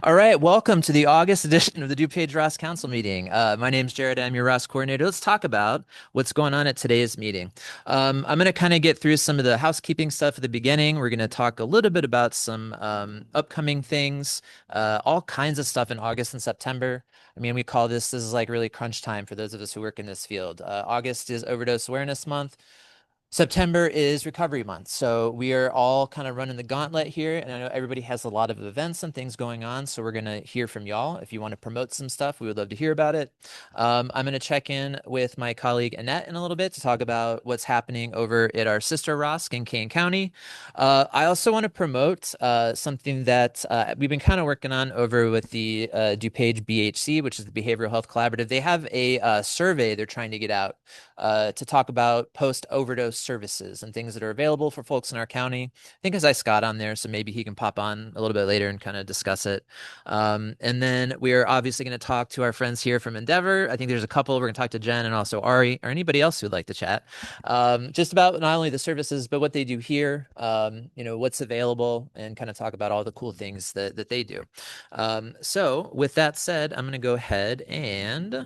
All right, welcome to the August edition of the DuPage ROSC Council meeting. My name's Jared. I'm your ROSC coordinator. Let's talk about what's going on at today's meeting. I'm going to kind of get through some of the housekeeping stuff at the beginning. We're going to talk a little bit about some upcoming things, all kinds of stuff in August and September. I mean, we call this is like really crunch time for those of us who work in this field. August is Overdose Awareness Month. September is recovery month. So we are all kind of running the gauntlet here. And I know everybody has a lot of events and things going on. So we're going to hear from y'all. If you want to promote some stuff, we would love to hear about it. I'm going to check in with my colleague Annette in a little bit to talk about what's happening over at our sister ROSC in Kane County. I also want to promote something that we've been kind of working on over with the DuPage BHC, which is the Behavioral Health Collaborative. They have a survey they're trying to get out to talk about post-overdose services and things that are available for folks in our county. I think as I Scott on there, so maybe he can pop on a little bit later and kind of discuss it. And then we are obviously going to talk to our friends here from Endeavor. I think there's a couple. We're going to talk to Jen and also Ari or anybody else who'd like to chat just about not only the services, but what they do here, what's available and kind of talk about all the cool things that they do. So with that said, I'm going to go ahead and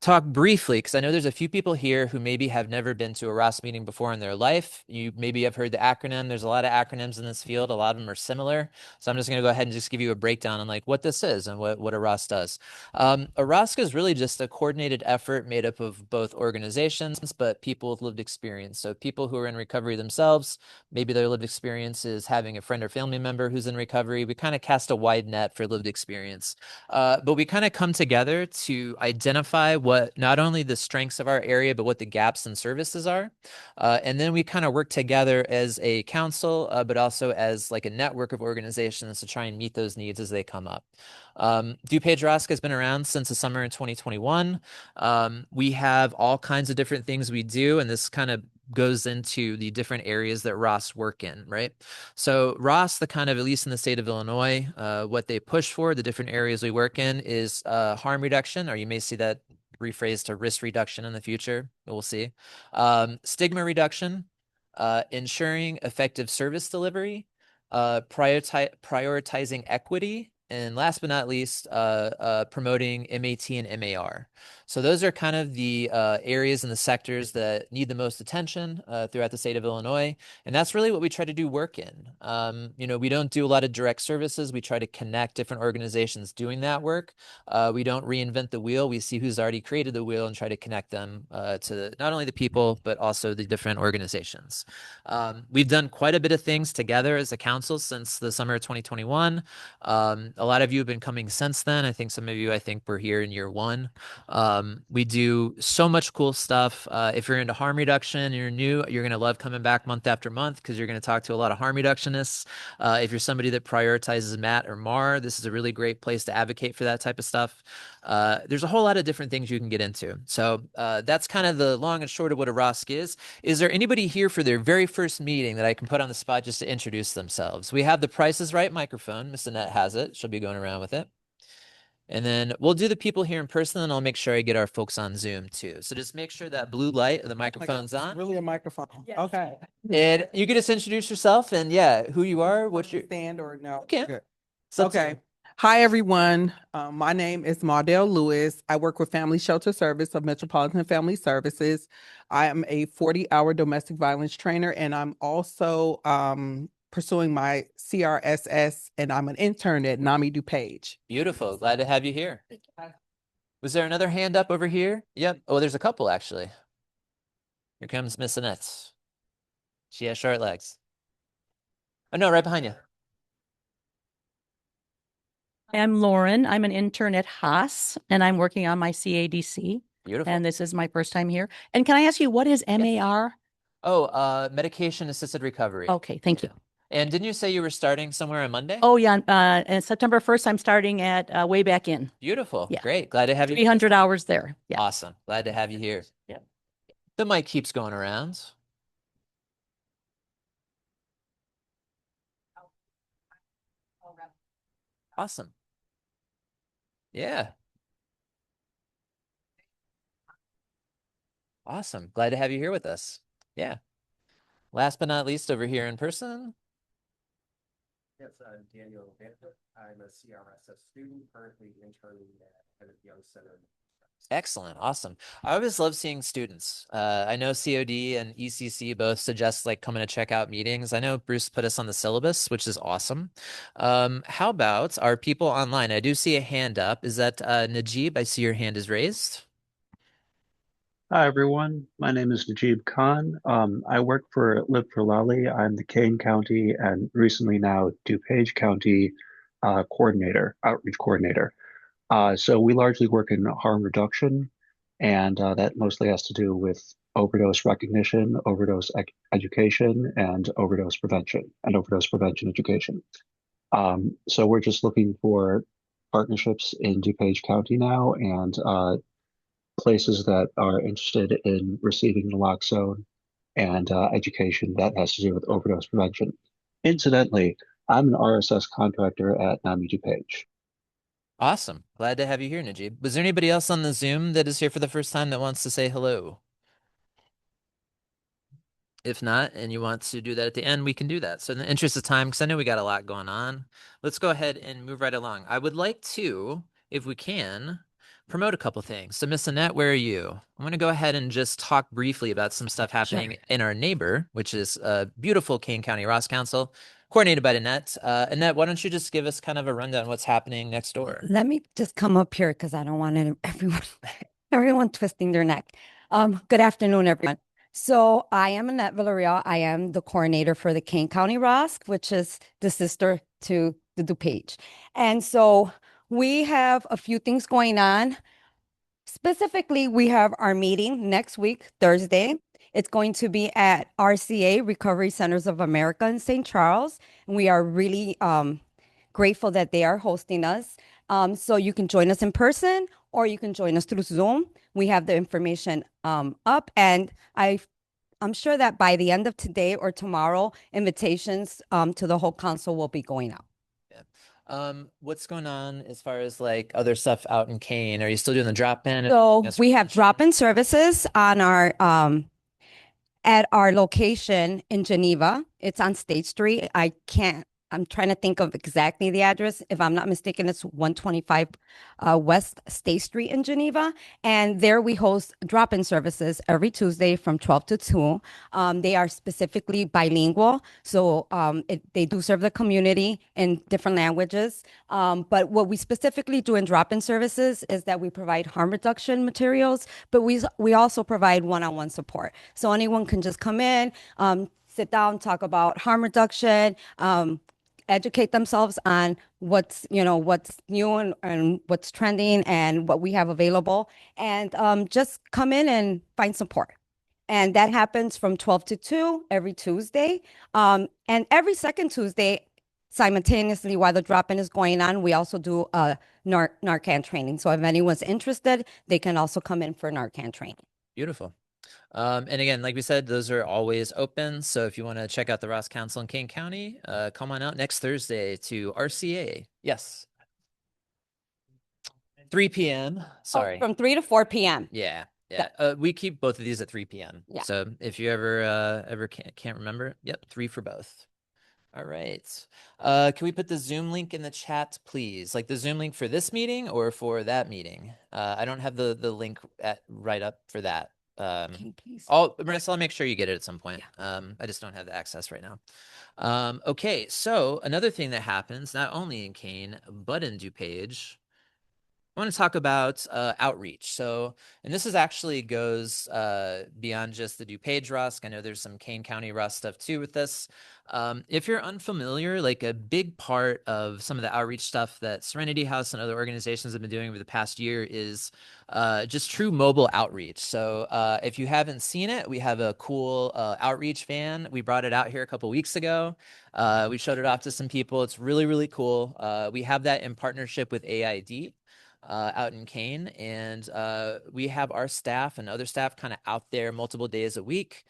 talk briefly, because I know there's a few people here who maybe have never been to a ROS meeting before in their life. You maybe have heard the acronym. There's a lot of acronyms in this field. A lot of them are similar. So I'm just going to go ahead and just give you a breakdown on like what this is and what a ROS does. A ROSC is really just a coordinated effort made up of both organizations, but people with lived experience. So people who are in recovery themselves, maybe their lived experience is having a friend or family member who's in recovery. We kind of cast a wide net for lived experience. But we kind of come together to identify what not only the strengths of our area, but what the gaps in services are. And then we kind of work together as a council, but also as like a network of organizations to try and meet those needs as they come up. DuPage ROSC has been around since the summer in 2021. We have all kinds of different things we do, and this kind of goes into the different areas that ROS work in, right? So ROS, the kind of, at least in the state of Illinois, what they push for, the different areas we work in is harm reduction, or you may see that rephrased to risk reduction in the future. We'll see. Stigma reduction, ensuring effective service delivery, prioritizing equity, and last but not least, promoting MAT and MAR. So those are kind of the areas and the sectors that need the most attention throughout the state of Illinois. And that's really what we try to do work in. We don't do a lot of direct services. We try to connect different organizations doing that work. We don't reinvent the wheel. We see who's already created the wheel and try to connect them to not only the people, but also the different organizations. We've done quite a bit of things together as a council since the summer of 2021. A lot of you have been coming since then. I think some of you, I think, were here in year one. We do so much cool stuff. If you're into harm reduction, you're new, you're going to love coming back month after month because you're going to talk to a lot of harm reductionists. If you're somebody that prioritizes MAT or MAR, this is a really great place to advocate for that type of stuff. There's a whole lot of different things you can get into. So that's kind of the long and short of what a ROSC is. Is there anybody here for their very first meeting that I can put on the spot just to introduce themselves? We have the Price is Right microphone. Miss Annette has it. She'll be going around with it. And then we'll do the people here in person, and I'll make sure I get our folks on Zoom too. So just make sure that blue light of the microphone's on. Really a microphone? Yes. Okay. And you can just introduce yourself and yeah, who you are, what your Stand or no? okay. Good. So Okay. Hi, everyone. My name is Mardell Lewis. I work with Family Shelter Service of Metropolitan Family Services. I am a 40-hour domestic violence trainer, and I'm also pursuing my CRSS, and I'm an intern at NAMI DuPage. beautiful. Glad to have you here. Was there another hand up over here? Yep. Oh, there's a couple actually. Here comes Miss Annette. She has short legs. Oh no, right behind you. I'm Lauren. I'm an intern at Haas, and I'm working on my CADC. Beautiful. And this is my first time here. And can I ask you, what is MAR? Oh, medication assisted recovery. Okay, thank you. And didn't you say you were starting somewhere on Monday? Oh, yeah. And September 1st, I'm starting at Way Back In. Beautiful. Yeah. Great. Glad to have you. 300 hours there. Yeah. Awesome. Glad to have you here. Yeah. The mic keeps going around. Awesome. Yeah. Awesome. Glad to have you here with us. Yeah. Last but not least, over here in person. Yes, I'm Daniel Vanta. I'm a CRSS student, currently interning at a Young Center. Excellent. Awesome. I always love seeing students. I know COD and ECC both suggest like coming to check out meetings. I know Bruce put us on the syllabus, which is awesome. How about our people online? I do see a hand up. Is that Najib? I see your hand is raised. Hi everyone, my name is Najib Khan. I work for Live for Lolly. I'm the Kane County and recently now DuPage County outreach coordinator. So we largely work in harm reduction, and that mostly has to do with overdose recognition, education, and overdose prevention education. So we're just looking for partnerships in DuPage County now, and places that are interested in receiving naloxone and education that has to do with overdose prevention. Incidentally, I'm an RSS contractor at NAMI DuPage. Awesome. Glad to have you here, Najib. Was there anybody else on the Zoom that is here for the first time that wants to say hello? If not, and you want to do that at the end, we can do that. So in the interest of time, because I know we got a lot going on, let's go ahead and move right along. I would like to, if we can, promote a couple things. So Miss Annette, where are you? I'm going to go ahead and just talk briefly about some stuff happening in our neighbor, which is a beautiful Kane County ROSC Council, coordinated by Annette. Annette, why don't you just give us kind of a rundown of what's happening next door? Let me just come up here because I don't want everyone twisting their neck. Good afternoon, everyone. So I am Annette Villarreal. I am the coordinator for the Kane County ROSC, which is the sister to the DuPage. And so we have a few things going on. Specifically, we have our meeting next week, Thursday. It's going to be at RCA, Recovery Centers of America in St. Charles. And we are really grateful that they are hosting us. So you can join us in person or you can join us through Zoom. We have the information up, and I'm sure that by the end of today or tomorrow, invitations to the whole council will be going out. What's going on as far as like other stuff out in Kane? Are you still doing the drop-in? So Yes. we have drop-in services on our at our location in Geneva. It's on State Street. I'm trying to think of exactly the address. If I'm not mistaken, it's 125 West State Street in Geneva. And there we host drop-in services every Tuesday from 12 to 2. They are specifically bilingual. So they do serve the community in different languages. But what we specifically do in drop-in services is that we provide harm reduction materials, but we also provide one-on-one support. So anyone can just come in, sit down, talk about harm reduction, educate themselves on what's new and what's trending and what we have available, and just come in and find support. And that happens from 12 to 2 every Tuesday. And every second Tuesday, simultaneously while the drop-in is going on, we also do a Narcan training. So if anyone's interested, they can also come in for Narcan training. Beautiful. And again, like we said, those are always open. So if you want to check out the ROSC Council in Kane County, come on out next Thursday to RCA. Yes. 3 p.m. Sorry. From 3 to 4 p.m. Yeah. We keep both of these at 3 p.m. Yeah. So if you ever can't remember, yep, 3 for both. All right. Can we put the Zoom link in the chat, please? Like the Zoom link for this meeting or for that meeting? I don't have the link right up for that. Please. Marissa, I'll make sure you get it at some point. Yeah. I just don't have the access right now. Okay, so another thing that happens, not only in Kane, but in DuPage, I want to talk about outreach. So, and this is actually goes beyond just the DuPage ROSC. I know there's some Kane County ROSC stuff too with this. If you're unfamiliar, like a big part of some of the outreach stuff that Serenity House and other organizations have been doing over the past year is just true mobile outreach. So if you haven't seen it, we have a cool outreach van. We brought it out here a couple weeks ago. We showed it off to some people. It's really, really cool. We have that in partnership with AID. Out in Kane, and we have our staff and other staff kind of out there multiple days a week,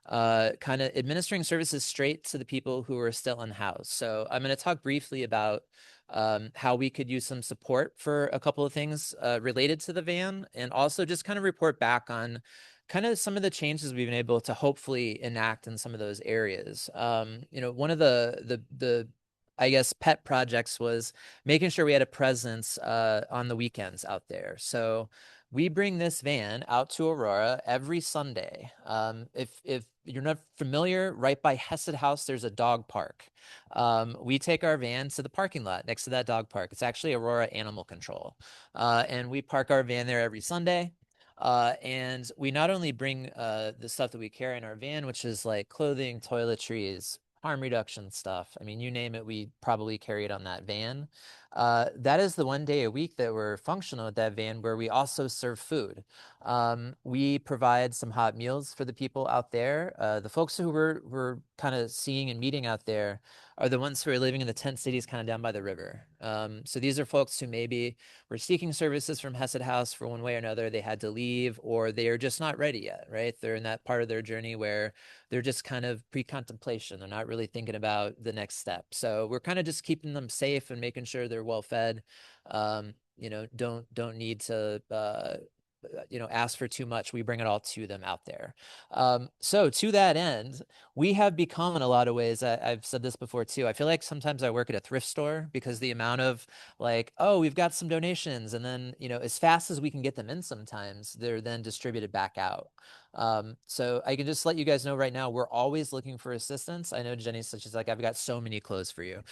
kind of administering services straight to the people who are still in house. So I'm going to talk briefly about how we could use some support for a couple of things related to the van, and also just kind of report back on kind of some of the changes we've been able to hopefully enact in some of those areas. One of the I guess, pet projects was making sure we had a presence on the weekends out there. So we bring this van out to Aurora every Sunday. If you're not familiar, right by Hesed House, there's a dog park. We take our van to the parking lot next to that dog park. It's actually Aurora Animal Control. And we park our van there every Sunday. And we not only bring the stuff that we carry in our van, which is like clothing, toiletries, harm reduction stuff. I mean, you name it, we probably carry it on that van. That is the one day a week that we're functional at that van where we also serve food. We provide some hot meals for the people out there. The folks who we're kind of seeing and meeting out there are the ones who are living in the tent cities kind of down by the river. So these are folks who maybe were seeking services from Hesed House for one way or another. They had to leave, or they are just not ready yet, right? They're in that part of their journey where they're just kind of pre-contemplation. They're not really thinking about the next step. So we're kind of just keeping them safe and making sure they're well fed. Don't need to ask for too much. We bring it all to them out there. So to that end, we have become in a lot of ways, I've said this before too, I feel like sometimes I work at a thrift store because the amount of like, oh, we've got some donations, and then, as fast as we can get them in sometimes, they're then distributed back out. So I can just let you guys know right now, we're always looking for assistance. I know Jenny's such as like, I've got so many clothes for you.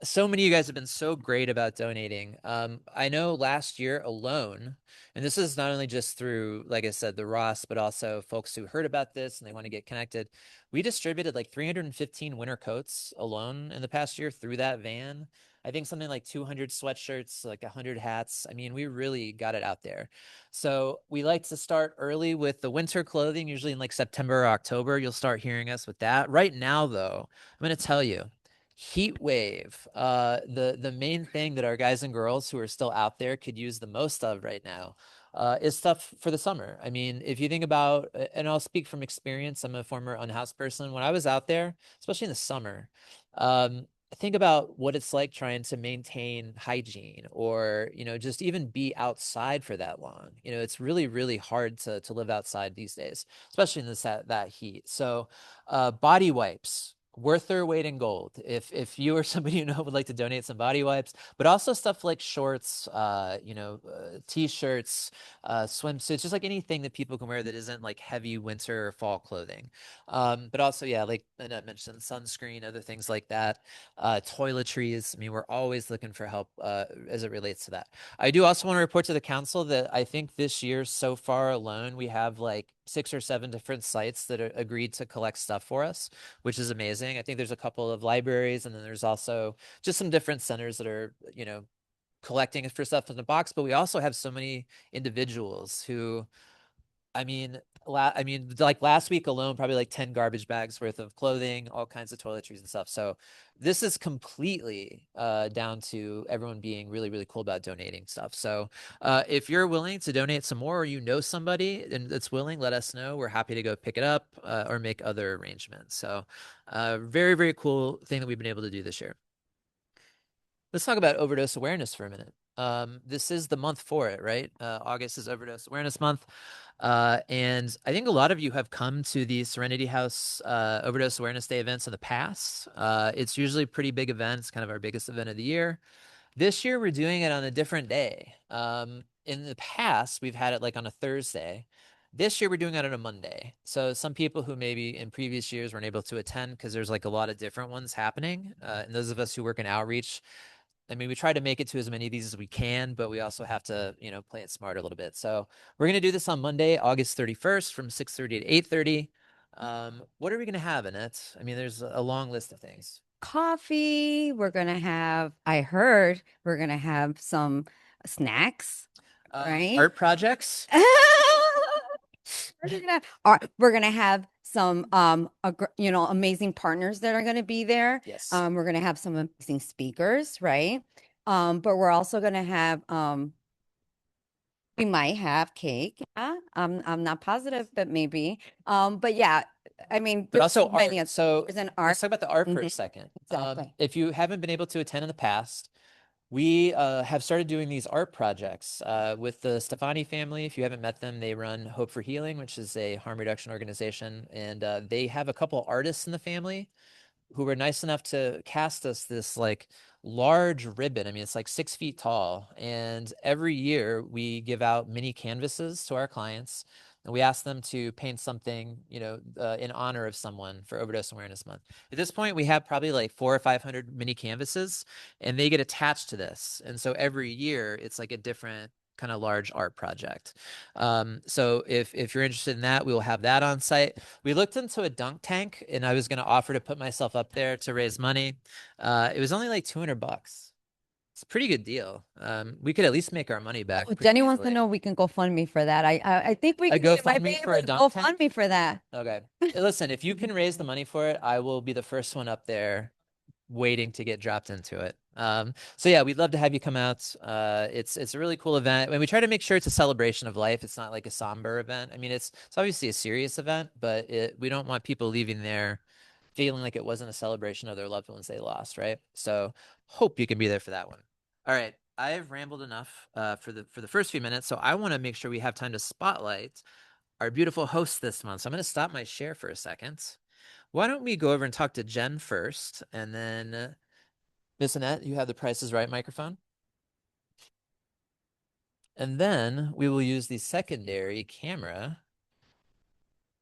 So many of you guys have been so great about donating. I know last year alone, and this is not only just through, like I said, the ROSC, but also folks who heard about this and they want to get connected. We distributed like 315 winter coats alone in the past year through that van. I think something like 200 sweatshirts, like 100 hats. I mean, we really got it out there. So we like to start early with the winter clothing, usually in like September or October. You'll start hearing us with that. Right now, though, I'm going to tell you, heat wave. The main thing that our guys and girls who are still out there could use the most of right now is stuff for the summer. I mean, if you think about, and I'll speak from experience, I'm a former unhoused person. When I was out there, especially in the summer, think about what it's like trying to maintain hygiene or, just even be outside for that long. It's really, really hard to live outside these days, especially in that heat. So body wipes, worth their weight in gold. If you or somebody you know would like to donate some body wipes, but also stuff like shorts, t-shirts, swimsuits, just like anything that people can wear that isn't like heavy winter or fall clothing. But also, yeah, like Annette mentioned, sunscreen, other things like that, toiletries. I mean, we're always looking for help as it relates to that. I do also want to report to the council that I think this year so far alone, we have like 6 or 7 different sites that are agreed to collect stuff for us, which is amazing. I think there's a couple of libraries, and then there's also just some different centers that are, collecting for stuff in the box. But we also have so many individuals who, like last week alone, probably like 10 garbage bags worth of clothing, all kinds of toiletries and stuff. So this is completely down to everyone being really, really cool about donating stuff. So if you're willing to donate some more, or somebody that's willing, let us know. We're happy to go pick it up or make other arrangements. So very, very cool thing that we've been able to do this year. Let's talk about overdose awareness for a minute. This is the month for it, right? August is Overdose Awareness Month. And I think a lot of you have come to the Serenity House Overdose Awareness Day events in the past. It's usually a pretty big event. It's kind of our biggest event of the year. This year, we're doing it on a different day. In the past, we've had it like on a Thursday. This year, we're doing it on a Monday. So some people who maybe in previous years weren't able to attend because there's like a lot of different ones happening. And those of us who work in outreach, I mean, we try to make it to as many of these as we can, but we also have to, play it smart a little bit. So we're going to do this on Monday, August 31st from 6:30 to 8:30. What are we going to have, Annette? I mean, there's a long list of things. Coffee. I heard we're going to have some snacks, right? Art projects. We're gonna have some amazing partners that are gonna be there. Yes. We're gonna have some amazing speakers, right? But we're also gonna have we might have cake. Yeah, I'm not positive, but maybe. But yeah, I mean, But also art. many So there's an let's art. talk about the art for a Mhm. second. Exactly. If you haven't been able to attend in the past, we have started doing these art projects with the Stefani family. If you haven't met them, they run Hope for Healing, which is a harm reduction organization. And they have a couple artists in the family. who were nice enough to cast us this like large ribbon. I mean, it's like 6 feet tall. And every year we give out mini canvases to our clients. And we ask them to paint something, in honor of someone for Overdose Awareness Month. At this point, we have probably like 400 or 500 mini canvases, and they get attached to this. And so every year, it's like a different kind of large art project. So if you're interested in that, we will have that on site. We looked into a dunk tank, and I was going to offer to put myself up there to raise money. It was only like $200. It's a pretty good deal. We could at least make our money back. Oh, pretty Jenny wants to easily. know we can go fund me for that. I think we A can might be GoFundMe for able a to dunk go tank? fund me for that. Okay. Listen, if you can raise the money for it, I will be the first one up there waiting to get dropped into it. So yeah, we'd love to have you come out. It's a really cool event. And we try to make sure it's a celebration of life. It's not like a somber event. I mean, it's obviously a serious event, but we don't want people leaving there feeling like it wasn't a celebration of their loved ones they lost, right? So hope you can be there for that one. All right. I've rambled enough for the first few minutes, so I want to make sure we have time to spotlight our beautiful host this month. So I'm going to stop my share for a second. Why don't we go over and talk to Jen first, and then Miss Annette, you have the Price is Right microphone. And then we will use the secondary camera.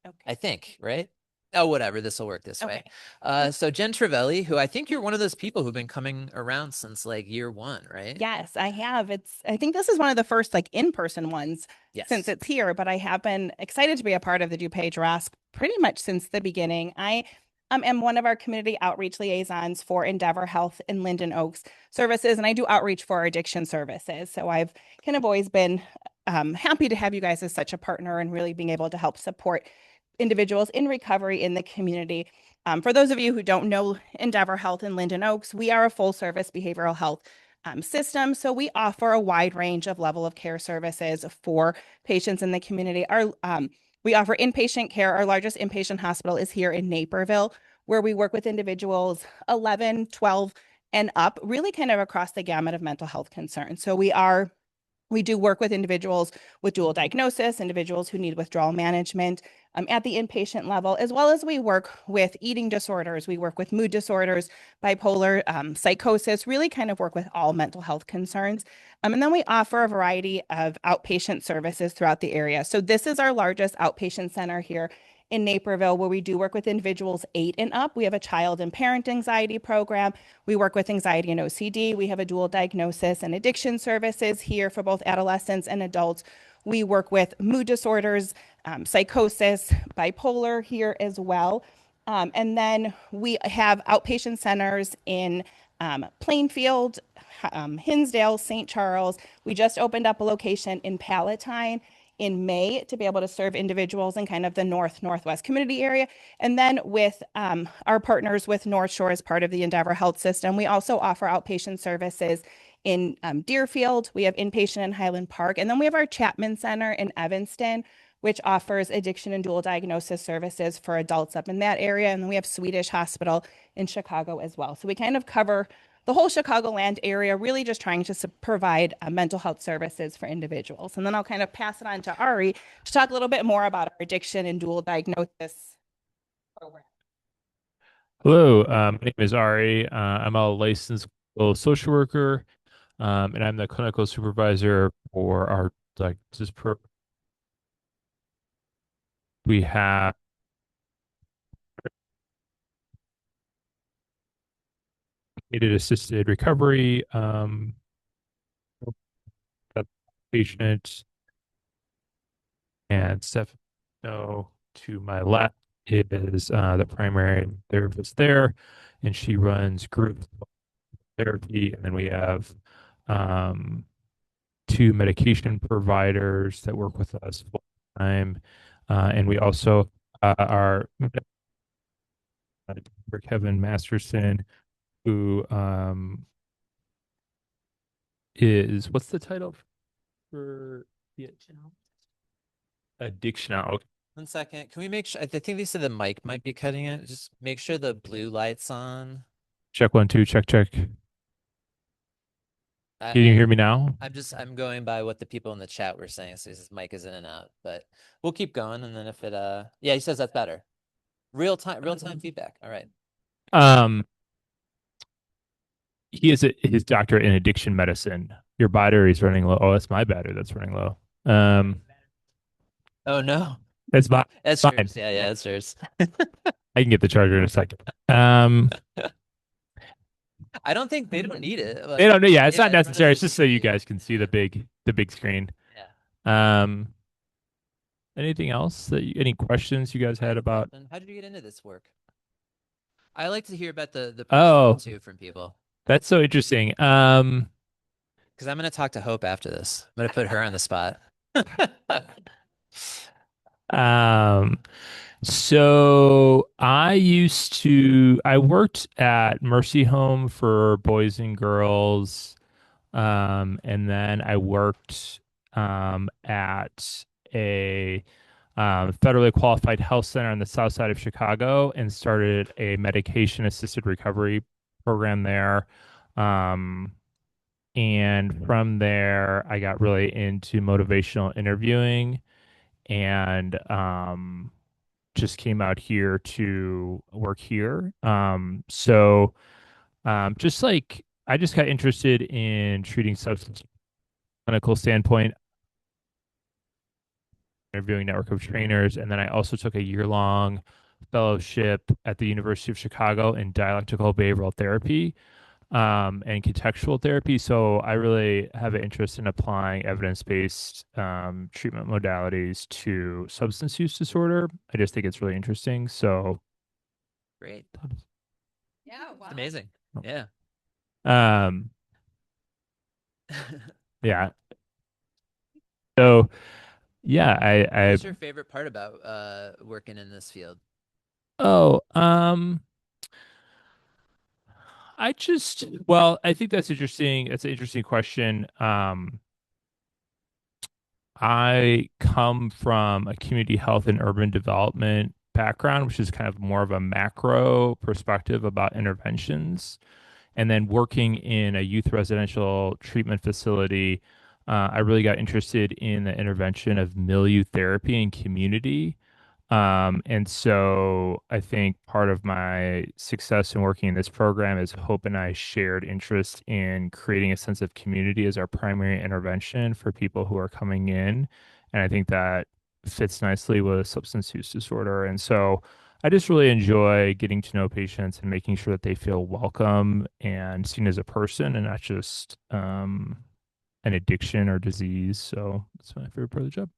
Okay. I think, right? Oh, whatever. This will work this way. Okay. So Jen Trevelli, who I think you're one of those people who've been coming around since like year one, right? Yes, I have. I think this is one of the first like in-person ones Yes. since it's here, but I have been excited to be a part of the DuPage ROSC pretty much since the beginning. I am one of our community outreach liaisons for Endeavor Health in Linden Oaks services, and I do outreach for our addiction services. So I've kind of always been happy to have you guys as such a partner and really being able to help support individuals in recovery in the community. For those of you who don't know Endeavor Health in Linden Oaks, we are a full service behavioral health system. So we offer a wide range of level of care services for patients in the community. We offer inpatient care. Our largest inpatient hospital is here in Naperville, where we work with individuals 11, 12, and up, really kind of across the gamut of mental health concerns. So we do work with individuals with dual diagnosis, individuals who need withdrawal management at the inpatient level, as well as we work with eating disorders. We work with mood disorders, bipolar, psychosis, really kind of work with all mental health concerns. And then we offer a variety of outpatient services throughout the area. So this is our largest outpatient center here in Naperville, where we do work with individuals 8 and up. We have a child and parent anxiety program. We work with anxiety and OCD. We have a dual diagnosis and addiction services here for both adolescents and adults. We work with mood disorders, psychosis, bipolar here as well. And then we have outpatient centers in Plainfield, Hinsdale, St. Charles. We just opened up a location in Palatine in May to be able to serve individuals in kind of the northwest community area. And then with our partners with North Shore as part of the Endeavor Health System, we also offer outpatient services in Deerfield. We have inpatient in Highland Park. And then we have our Chapman Center in Evanston, which offers addiction and dual diagnosis services for adults up in that area. And then we have Swedish Hospital in Chicago as well. So we kind of cover the whole Chicagoland area, really just trying to provide mental health services for individuals. And then I'll kind of pass it on to Ari to talk a little bit more about our addiction and dual diagnosis program. Hello, my name is Ari. I'm a licensed clinical social worker, and I'm the clinical supervisor for our diagnosis program. We have aided assisted recovery, patient, and Stefano to my left is the primary therapist there, and she runs group therapy. And then we have 2 medication providers that work with us full time, and we also are for Kevin Masterson, who is, what's the title for the addiction out? 1 second. Can we make sure? I think they said the mic might be cutting it. Just make sure the blue light's on. Check 1 2, check. Can you hear me now? I'm going by what the people in the chat were saying. So his mic is in and out, but we'll keep going. And then if it yeah, he says that's better. Real time feedback. All right. Um, he is his doctorate in addiction medicine. Your battery is running low. Oh, that's my battery that's running low. Oh no, That's my that's fine. yours. Yeah, yeah, that's yours. I can get the charger in a second. Um, I don't think they don't need it. they don't know. Yeah, it's Yeah, not in front of necessary. the It's just so you TV. guys can see the big screen. Yeah. Um, anything else any questions you guys I had have about? nothing. How did you get into this work? I like to hear about the personal Oh, too from people that's so interesting. because I'm gonna talk to Hope after this. I'm gonna put her on the spot. Um, so I worked at Mercy Home for boys and girls. And then I worked at a federally qualified health center on the south side of Chicago and started a medication assisted recovery program there. Um, and from there, I got really into motivational interviewing and just came out here to work here. Just like I just got interested in treating substance clinical standpoint, interviewing network of trainers, and then I also took a year-long fellowship at the University of Chicago in dialectical behavioral therapy and contextual therapy. So I really have an interest in applying evidence-based treatment modalities to substance use disorder. I just think it's really interesting. So Great. Yeah, It's amazing. Yeah. um, yeah. So yeah, What's your favorite part about working in this field? oh, well, I think that's interesting. That's an interesting question. I come from a community health and urban development background, which is kind of more of a macro perspective about interventions. And then working in a youth residential treatment facility, I really got interested in the intervention of milieu therapy and community. And so I think part of my success in working in this program is Hope and I shared interest in creating a sense of community as our primary intervention for people who are coming in. And I think that fits nicely with substance use disorder. And so I just really enjoy getting to know patients and making sure that they feel welcome and seen as a person and not just an addiction or disease. So that's my favorite part of the job.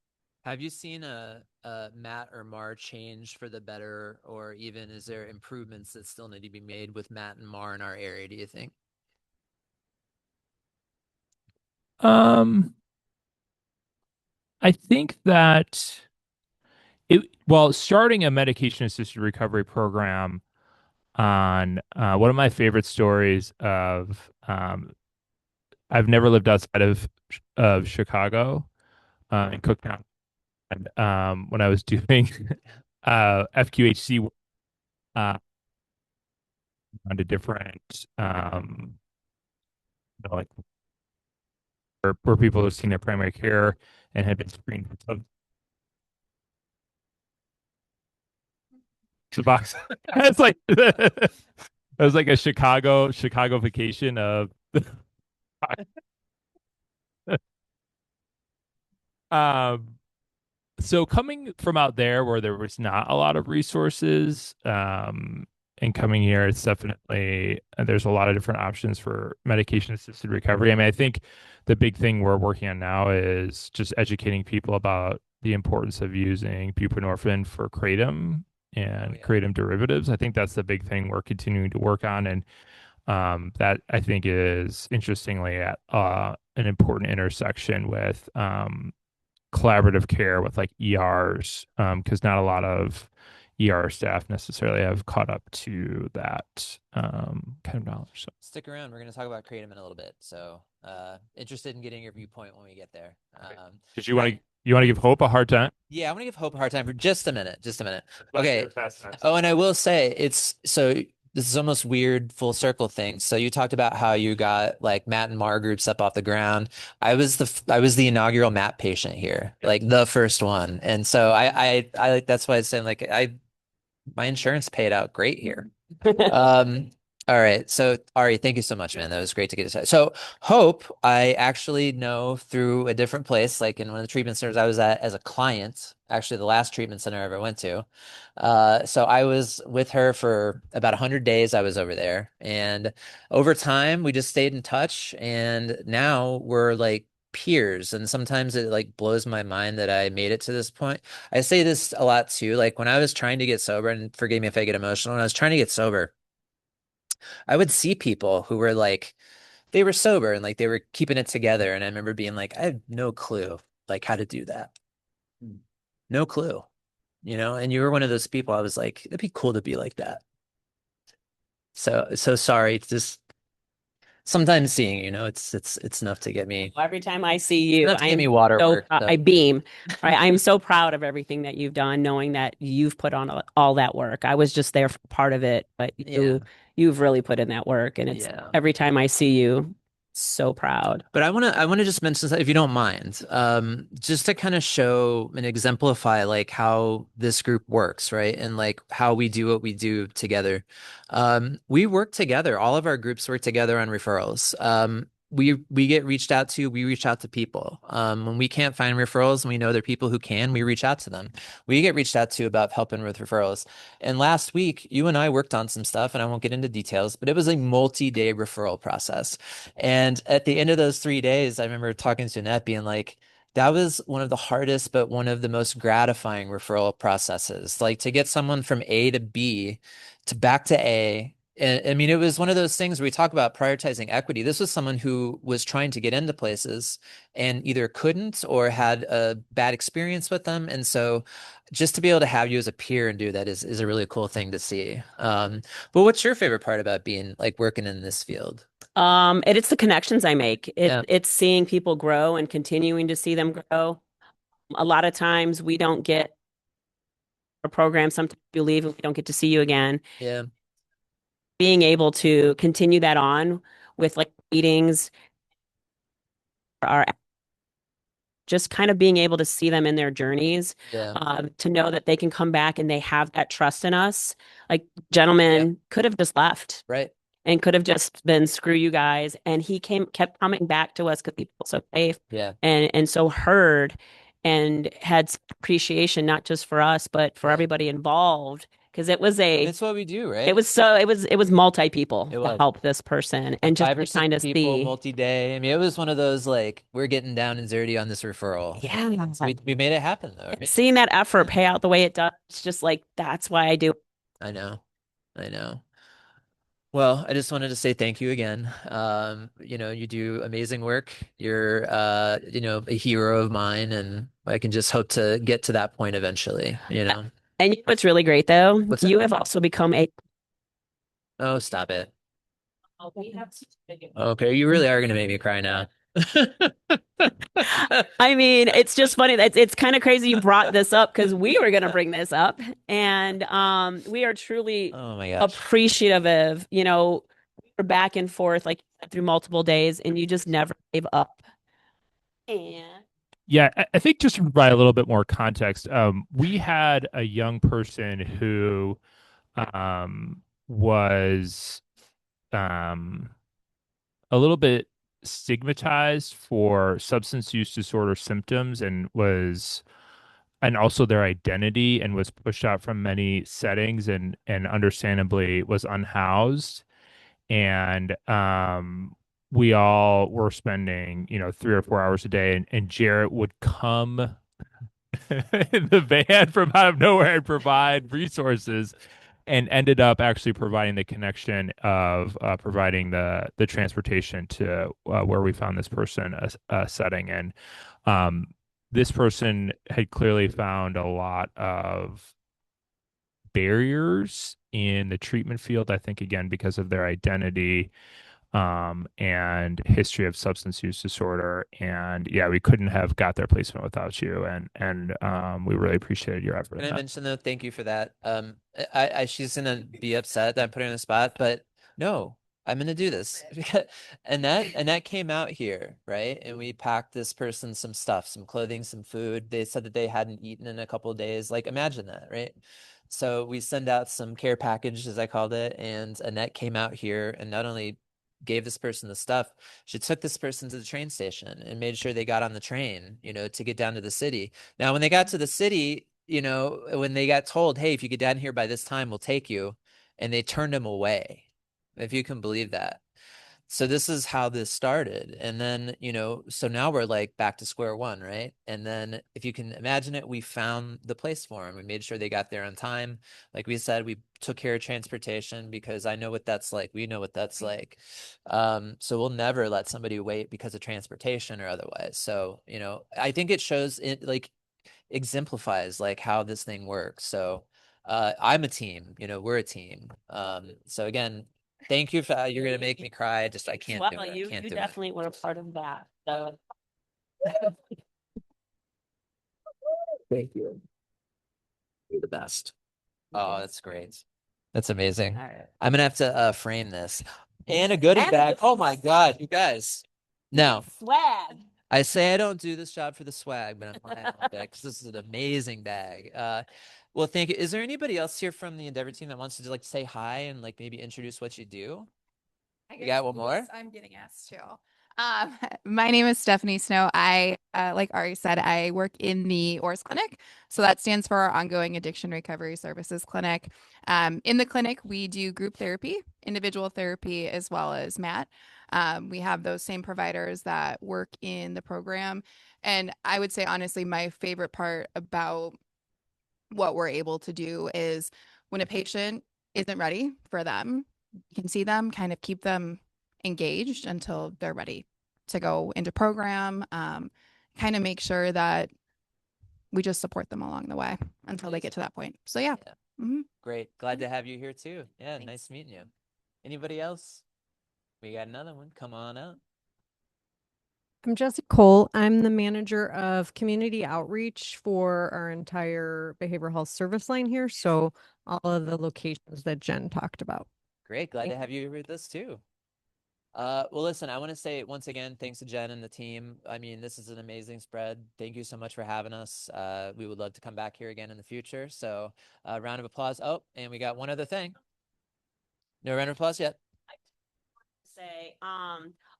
Have you seen a Matt or Mar change for the better, or even is there improvements that still need to be made with Matt and Mar in our area, do you think? Um, I think that starting a medication assisted recovery program on one of my favorite stories of I've never lived outside of Chicago in Cook County. And when I was doing FQHC uh, on to different like where people have seen their primary care and had been screened for the box. It's like it was like a Chicago vacation of um so coming from out there where there was not a lot of resources and coming here it's definitely there's a lot of different options for medication assisted recovery. I mean, I think the big thing we're working on now is just educating people about the importance of using buprenorphine for kratom and kratom derivatives. I think that's the big thing we're continuing to work on, and that I think is interestingly at an important intersection with collaborative care with like ERs, because not a lot of ER staff necessarily have caught up to that kind of knowledge. So Stick around. We're going to talk about kratom in a little bit. So, interested in getting your viewpoint when we get there. did you want to give Hope a hard time? Yeah, I want to give Hope a hard time for just a minute. Just a minute. Okay. Oh, and I will say this is almost weird full circle thing. So you talked about how you got like Matt and Mar groups up off the ground. I was the inaugural Matt patient here, like the first one. And so I like that's why I was saying like my insurance paid out great here. All right. So Ari, thank you so much, man. That was great to get to. So Hope, I actually know through a different place, like in one of the treatment centers I was at as a client, actually the last treatment center I ever went to. So I was with her for about 100 days. I was over there, and over time we just stayed in touch, and now we're like peers. And sometimes it like blows my mind that I made it to this point. I say this a lot too. Like when I was trying to get sober, and forgive me if I get emotional, when I was trying to get sober, I would see people who were like, they were sober and like they were keeping it together. And I remember being like, I have no clue like how to do that. No clue, and you were one of those people. I was like, it'd be cool to be like that. So sorry. It's just sometimes seeing, it's enough to get me, Every time I see you, enough to get I'm me so waterwork. I beam. Right, I'm so proud of everything that you've done, knowing that you've put on all that work. I was just there for part of it, but Yeah. you've really put in that work, and it's Yeah. every time I see you, so proud. But I want to just mention something, if you don't mind, just to kind of show and exemplify like how this group works, right? And like how we do what we do together. We work together. All of our groups work together on referrals. We get reached out to, we reach out to people. When we can't find referrals and we know there are people who can, we reach out to them. We get reached out to about helping with referrals. And last week, you and I worked on some stuff, and I won't get into details, but it was a multi-day referral process. And at the end of those 3 days, I remember talking to Annette being like, that was one of the hardest, but one of the most gratifying referral processes. Like to get someone from A to B to back to A. And I mean, it was one of those things where we talk about prioritizing equity. This was someone who was trying to get into places and either couldn't or had a bad experience with them. And so just to be able to have you as a peer and do that is a really cool thing to see. But what's your favorite part about being like working in this field? And it's the connections I make. Yeah. It's seeing people grow and continuing to see them grow. A lot of times we don't get a program. Sometimes you leave and we don't get to see you again. Yeah. Being able to continue that on with like meetings, our just kind of being able to see them in their journeys, Yeah. to know that they can come back and they have that trust in us. Like gentleman could have just left, Right. and could have just been screw you guys, and he kept coming back to us because he felt so safe, Yeah. and so heard, and had appreciation not just for us but for Right. everybody involved, because it was That's what we do, right? it was multi people It to was. help this person, and just 5 or to 6 kind of people, see. multi-day. I mean, it was one of those like we're getting down and dirty on this referral. Yeah, So we made it happen though, right? seeing that effort pay out the way it does, it's just like that's why I do. I know. I know. Well, I just wanted to say thank you again. You do amazing work. You're a hero of mine, and I can just hope to get to that point eventually. And you know what's really great though? What's You that? have also become a. Oh, stop it. Okay, you really are gonna make me cry now. I mean, it's just funny. It's kind of crazy you brought this up because we were going to bring this up, and we are truly Oh my gosh. appreciative of, we're back and forth like through multiple days, and you just never gave up. And Yeah, I think just to provide a little bit more context, we had a young person who was um, a little bit stigmatized for substance use disorder symptoms and also their identity, and was pushed out from many settings, and understandably was unhoused. And we all were spending 3 or 4 hours a day, and Jarrett would come in the van from out of nowhere and provide resources, and ended up actually providing the connection of providing the transportation to where we found this person a setting. And um, this person had clearly found a lot of barriers in the treatment field, I think, again, because of their identity and history of substance use disorder. And yeah, we couldn't have got their placement without you. And we really appreciated your effort in Can I that. mention though, thank you for that. She's gonna be upset that I'm putting her on the spot, but no, I'm gonna do this. And that came out here, right? And we packed this person some stuff, some clothing, some food. They said that they hadn't eaten in a couple of days. Like imagine that, right? So we send out some care package, as I called it, and Annette came out here and not only gave this person the stuff, she took this person to the train station and made sure they got on the train, to get down to the city. Now, when they got to the city, when they got told, hey, if you get down here by this time, we'll take you, and they turned him away, if you can believe that. So this is how this started. And then, so now we're like back to square one, right? And then if you can imagine it, we found the place for them. We made sure they got there on time. Like we said, we took care of transportation because I know what that's like. We know what that's like. So we'll never let somebody wait because of transportation or otherwise. So, I think it shows it like exemplifies like how this thing works. So I'm a team, we're a team. So again, thank you for you're gonna make me cry. I can't do it. I You can't do it. definitely were a part of that. So Thank you. You're the best. Oh, that's great. That's amazing. all right. I'm gonna have to frame this. And a goodie And bag. Oh my God, you guys. No, Swag. I say I don't do this job for the swag, but I'm lying on that because this is an amazing bag. Well, thank you. Is there anybody else here from the Endeavor team that wants to like say hi and like maybe introduce what you do? You got one more? I'm getting asked too. My name is Stephanie Snow. I, like Ari said, I work in the ORS clinic. So that stands for our Ongoing Addiction Recovery Services Clinic. In the clinic, we do group therapy, individual therapy, as well as MAT. We have those same providers that work in the program. And I would say, honestly, my favorite part about what we're able to do is when a patient isn't ready for them, you can see them, kind of keep them engaged until they're ready to go into program, kind of make sure that we just support them along the way until they get to that point. So yeah. Great. Glad to have you here too. Yeah, nice meeting you. Anybody else? We got another one. Come on up. I'm Jessie Cole. I'm the manager of community outreach for our entire behavioral health service line here. So all of the locations that Jen talked about. Great. Glad to have you with us too. Well, listen, I want to say once again, thanks to Jen and the team. I mean, this is an amazing spread. Thank you so much for having us. We would love to come back here again in the future. So round of applause. Oh, and we got one other thing. No round of applause yet. Say,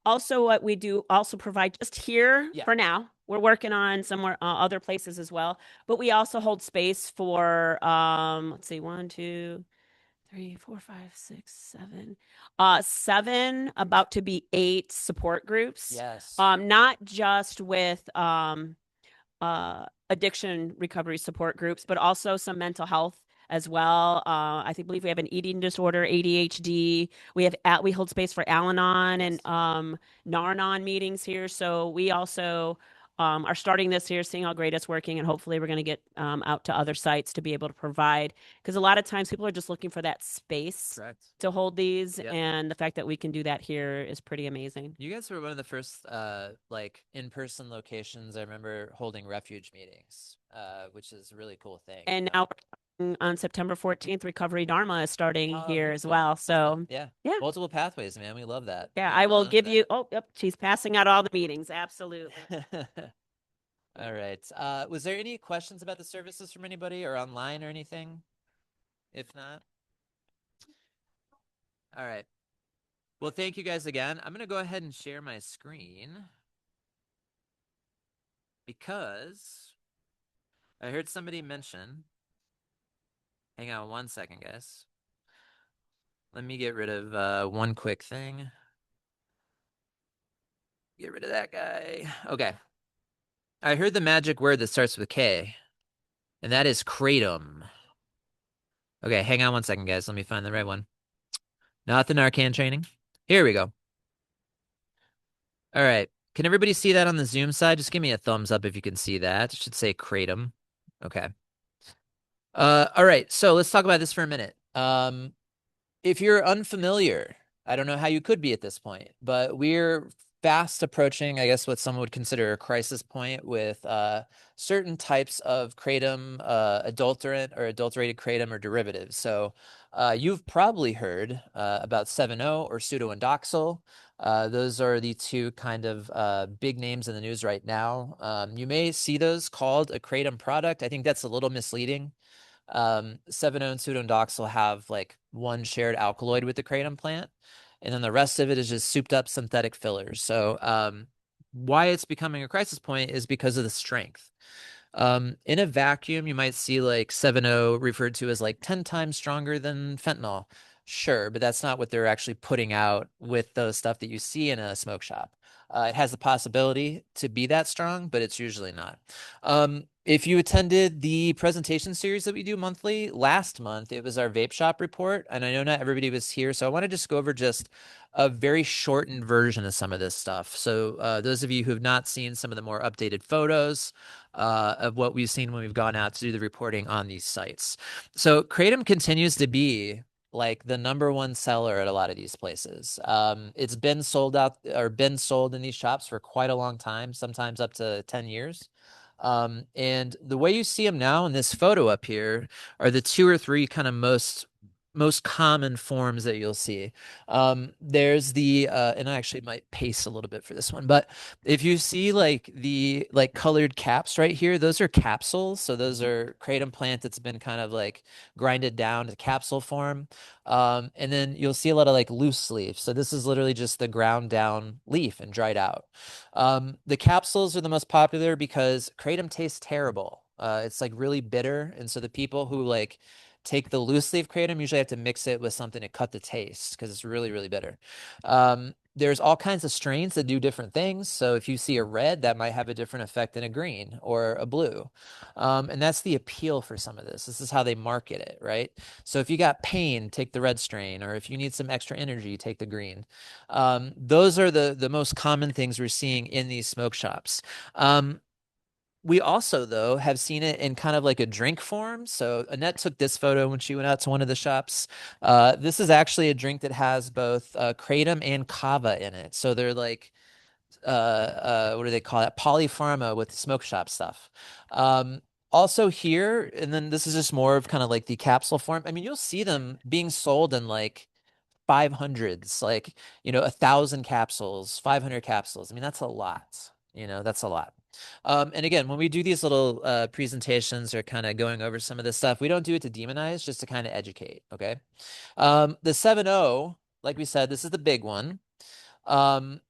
also what we do also provide just here for now. We're working on somewhere other places as well, but we also hold space for let's see, 1, 2, 3, 4, 5, 6, 7, 7, about to be 8 support groups. Yes. Not just with addiction recovery support groups, but also some mental health as well. I believe we have an eating disorder, ADHD. We hold space for Al-Anon and Nar-Anon meetings here. So we also are starting this here, seeing how great it's working, and hopefully we're going to get out to other sites to be able to provide, because a lot of times people are just looking for that space to hold these, and the fact that we can do that here is pretty amazing. You guys were one of the first like in-person locations I remember holding refuge meetings, which is a really cool thing. And now on September 14th, Recovery Dharma is starting here as well. So yeah, multiple pathways, man. We love that. Yeah, I will give you. Oh, yep, she's passing out all the meetings. Absolutely. All right. Was there any questions about the services from anybody or online or anything? If not, all right. Well, thank you guys again. I'm going to go ahead and share my screen because I heard somebody mention. Hang on one second, guys. Let me get rid of one quick thing. Get rid of that guy. Okay. I heard the magic word that starts with K, and that is kratom. Okay, hang on one second, guys. Let me find the right one. Not the Narcan training. Here we go. All right. Can everybody see that on the Zoom side? Just give me a thumbs up if you can see that. It should say kratom. Okay. All right. So let's talk about this for a minute. If you're unfamiliar, I don't know how you could be at this point, but we're fast approaching, I guess, what some would consider a crisis point with certain types of kratom, adulterant or adulterated kratom or derivatives. So you've probably heard about 7-0 or pseudoindoxil. Those are the two kind of big names in the news right now. You may see those called a kratom product. I think that's a little misleading. 7-O and pseudodoxil have like one shared alkaloid with the kratom plant, and then the rest of it is just souped up synthetic fillers. So why it's becoming a crisis point is because of the strength. In a vacuum, you might see like 7-O referred to as like 10 times stronger than fentanyl. Sure, but that's not what they're actually putting out with the stuff that you see in a smoke shop. It has the possibility to be that strong, but it's usually not. If you attended the presentation series that we do monthly, last month, it was our vape shop report. And I know not everybody was here, so I want to just go over just a very shortened version of some of this stuff. So those of you who have not seen some of the more updated photos of what we've seen when we've gone out to do the reporting on these sites. So kratom continues to be like the #1 seller at a lot of these places. It's been sold out or been sold in these shops for quite a long time, sometimes up to 10 years. And the way you see them now in this photo up here are the 2 or 3 kind of most common forms that you'll see. There's the and I actually might pace a little bit for this one, but if you see like the colored caps right here, those are capsules. So those are kratom plant that's been kind of like grinded down to capsule form. And then you'll see a lot of like loose leaf. So this is literally just the ground down leaf and dried out. The capsules are the most popular because kratom tastes terrible. It's like really bitter. And so the people who like take the loose leaf kratom usually have to mix it with something to cut the taste because it's really, really bitter. There's all kinds of strains that do different things. So if you see a red, that might have a different effect than a green or a blue. And that's the appeal for some of this. This is how they market it, right? So if you got pain, take the red strain, or if you need some extra energy, take the green. Those are the most common things we're seeing in these smoke shops. We also, though, have seen it in kind of like a drink form. So Annette took this photo when she went out to one of the shops. This is actually a drink that has both kratom and kava in it. So they're like, what do they call it? Polypharma with smoke shop stuff. Also here, and then this is just more of kind of like the capsule form. I mean, you'll see them being sold in like 500s, like, 1,000 capsules, 500 capsules. I mean, that's a lot, that's a lot. And again, when we do these little presentations or kind of going over some of this stuff, we don't do it to demonize, just to kind of educate, okay? The 7-O, like we said, this is the big one.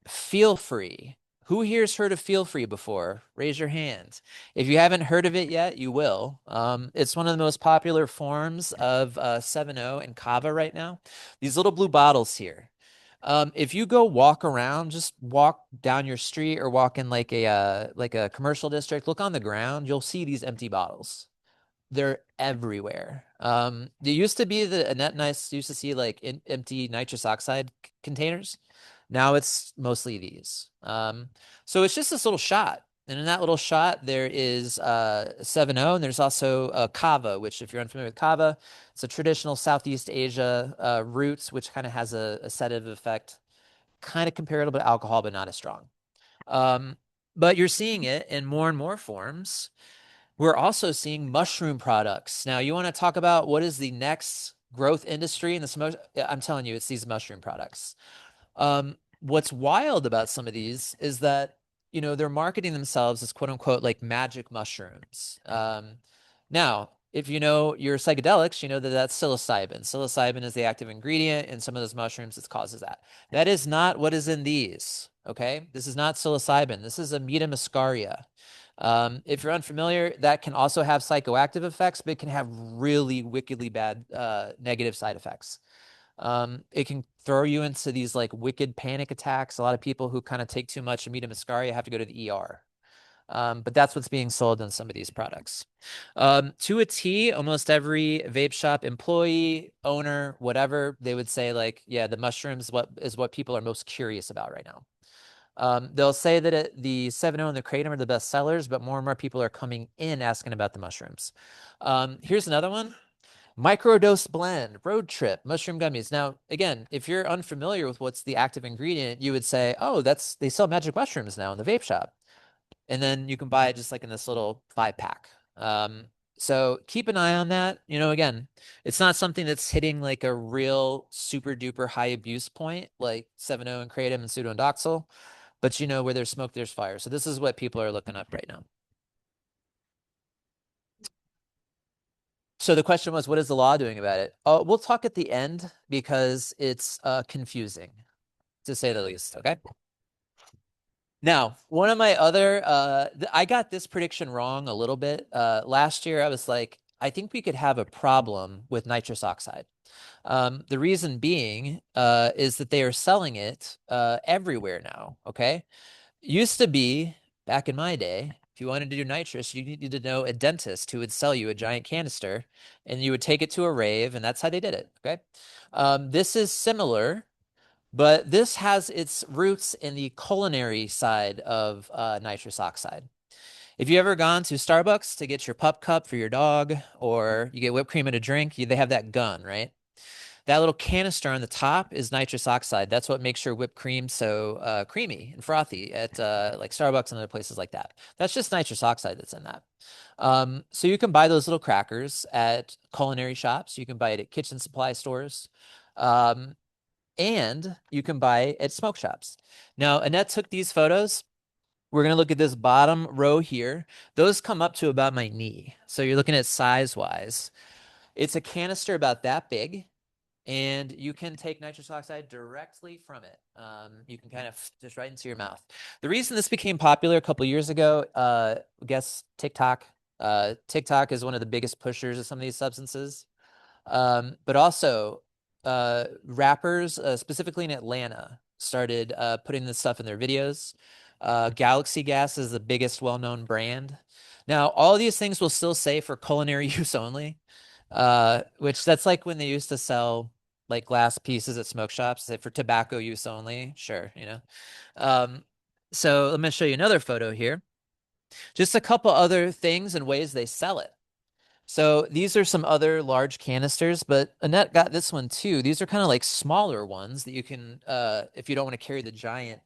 Feel free. Who here's heard of Feel Free before? Raise your hand. If you haven't heard of it yet, you will. It's one of the most popular forms of 7-O and kava right now. These little blue bottles here. If you go walk around, just walk down your street or walk in like a commercial district, look on the ground, you'll see these empty bottles. They're everywhere. There used to be Annette and I used to see like empty nitrous oxide containers. Now it's mostly these. So it's just this little shot. And in that little shot, there is 7-O, and there's also kava, which if you're unfamiliar with kava, it's a traditional Southeast Asia root, which kind of has a sedative effect, kind of comparable to alcohol, but not as strong. But you're seeing it in more and more forms. We're also seeing mushroom products. Now, you want to talk about what is the next growth industry in the I'm telling you, it's these mushroom products. What's wild about some of these is that, they're marketing themselves as quote unquote like magic mushrooms. Now, if you know your psychedelics, you know that that's psilocybin. Psilocybin is the active ingredient in some of those mushrooms that causes that. That is not what is in these, okay? This is not psilocybin. This is Amida muscaria. If you're unfamiliar, that can also have psychoactive effects, but it can have really wickedly bad negative side effects. It can throw you into these like wicked panic attacks. A lot of people who kind of take too much Amida muscaria have to go to the ER. But that's what's being sold in some of these products. To a T, almost every vape shop employee, owner, whatever, they would say like, yeah, the mushrooms is what people are most curious about right now. They'll say that the 7-O and the kratom are the best sellers, but more and more people are coming in asking about the mushrooms. Here's another one. Microdose blend, road trip, mushroom gummies. Now, again, if you're unfamiliar with what's the active ingredient, you would say, oh, they sell magic mushrooms now in the vape shop. And then you can buy it just like in this little 5-pack. So keep an eye on that. Again, it's not something that's hitting like a real super duper high abuse point, like 7-O and kratom and pseudodoxil, but where there's smoke, there's fire. So this is what people are looking up right now. So the question was, what is the law doing about it? We'll talk at the end because it's confusing, to say the least. Okay. Now, one of my other, I got this prediction wrong a little bit. Last year, I was like, I think we could have a problem with nitrous oxide. The reason being is that they are selling it everywhere now. Okay. Used to be, back in my day, if you wanted to do nitrous, you needed to know a dentist who would sell you a giant canister and you would take it to a rave, and that's how they did it. Okay. This is similar, but this has its roots in the culinary side of nitrous oxide. If you ever gone to Starbucks to get your pup cup for your dog, or you get whipped cream in a drink, they have that gun, right? That little canister on the top is nitrous oxide. That's what makes your whipped cream so creamy and frothy at like Starbucks and other places like that. That's just nitrous oxide that's in that. So you can buy those little crackers at culinary shops. You can buy it at kitchen supply stores. And you can buy it at smoke shops. Now, Annette took these photos. We're going to look at this bottom row here. Those come up to about my knee. So you're looking at size-wise. It's a canister about that big, and you can take nitrous oxide directly from it. You can kind of just right into your mouth. The reason this became popular a couple years ago, I guess TikTok. TikTok is one of the biggest pushers of some of these substances. But also rappers, specifically in Atlanta, started putting this stuff in their videos. Galaxy Gas is the biggest well-known brand. Now, all of these things will still say for culinary use only, which that's like when they used to sell like glass pieces at smoke shops, say for tobacco use only. Sure, you know. So let me show you another photo here. Just a couple other things and ways they sell it. So these are some other large canisters, but Annette got this one too. These are kind of like smaller ones that you can, if you don't want to carry the giant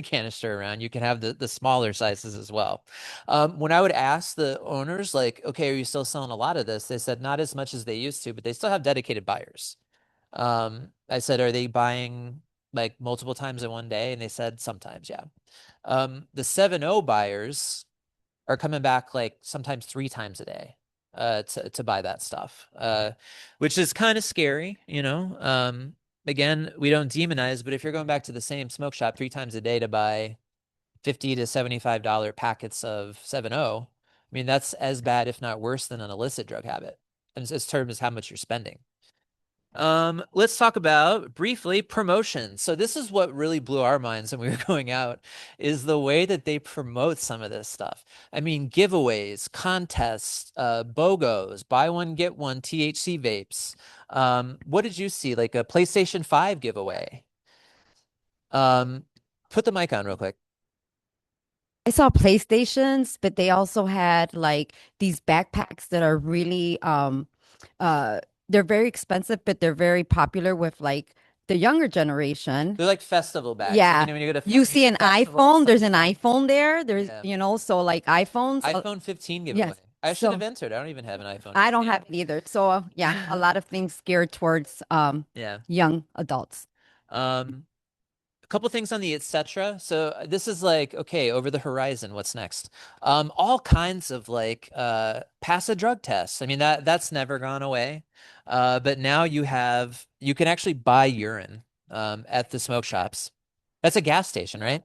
canister around, you can have the smaller sizes as well. When I would ask the owners, like, okay, are you still selling a lot of this? They said not as much as they used to, but they still have dedicated buyers. I said, are they buying like multiple times in one day? And they said sometimes, yeah. The 7.0 buyers are coming back like sometimes 3 times a day to buy that stuff, which is kind of scary, you know. Again, we don't demonize, but if you're going back to the same smoke shop 3 times a day to buy $50 to $75 packets of 7.0, I mean, that's as bad, if not worse, than an illicit drug habit, as terms as how much you're spending. Let's talk about briefly promotion. So this is what really blew our minds when we were going out, is the way that they promote some of this stuff. I mean, giveaways, contests, BOGOs, buy one, get one, THC vapes. What did you see? Like a PlayStation 5 giveaway. Put the mic on real quick. I saw PlayStations, but they also had like these backpacks that are really they're very expensive, but they're very popular with like the younger generation. They're like festival bags. Yeah. Like, you know, when you go to You see an festival, iPhone, it's there's like- an iPhone there. There's, Yeah. you know, so like iPhones. iPhone 15 giveaway. Yes. I should So- have entered. I don't even have an iPhone. I don't 15. have it either. So yeah, a lot of things geared towards Yeah. young adults. A couple things on the etc. So this is like, okay, over the horizon, what's next? All kinds of like pass a drug test. I mean, that's never gone away. But now you can actually buy urine at the smoke shops. That's a gas station, right?